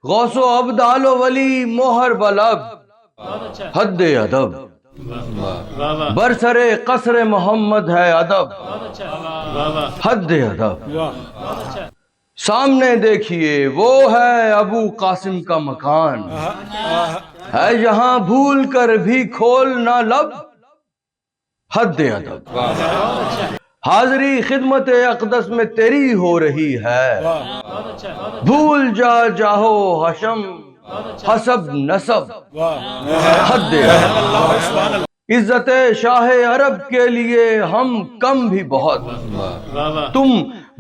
غوث و ابدال و ولی موہر بلب حد ادب، برسر قصر محمد ہے ادب حد ادب۔ سامنے دیکھیے وہ ہے ابو قاسم کا مکان، ہے یہاں بھول کر بھی کھولنا لب حد ادب۔ حاضری خدمت اقدس میں تیری ہو رہی ہے، بھول جا جاہو حشم حسب نسب حد ادب۔ عزت شاہ عرب کے لیے ہم کم بھی بہت، تم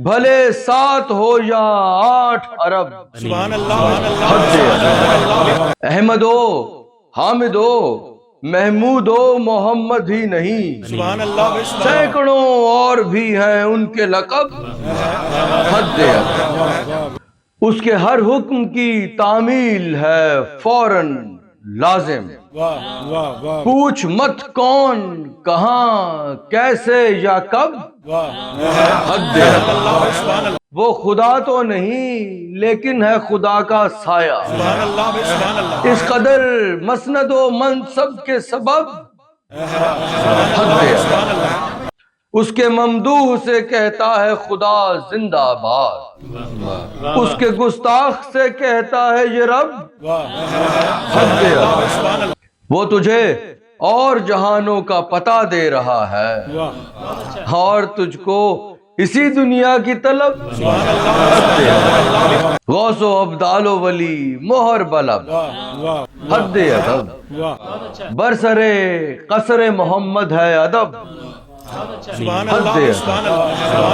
بھلے 7 ہو یا 8 ارب حد ادب۔ احمد ہو حامد ہو محمود ہو محمد ہی نہیں، سینکڑوں اور بھی ہیں ان کے لقب حد ادب۔ اس کے ہر حکم کی تعمیل ہے فوراً لازم، پوچھ مت کون کہاں کیسے یا کب حد ادب۔ وہ خدا تو نہیں لیکن ہے خدا کا سایہ، اس قدر مسند و منصب کے سبب حد ادب۔ اس کے ممدوح سے کہتا ہے خدا زندہ باد، اس کے گستاخ سے کہتا ہے یہ رب حد ادب۔ وہ تجھے اور جہانوں کا پتہ دے رہا ہے، اور تجھ کو اسی دنیا کی طلب حد ادب۔ غوث و ابدال و ولی موہر بلب حد ادب، برسر قصر محمد ہے ادب حد ادب۔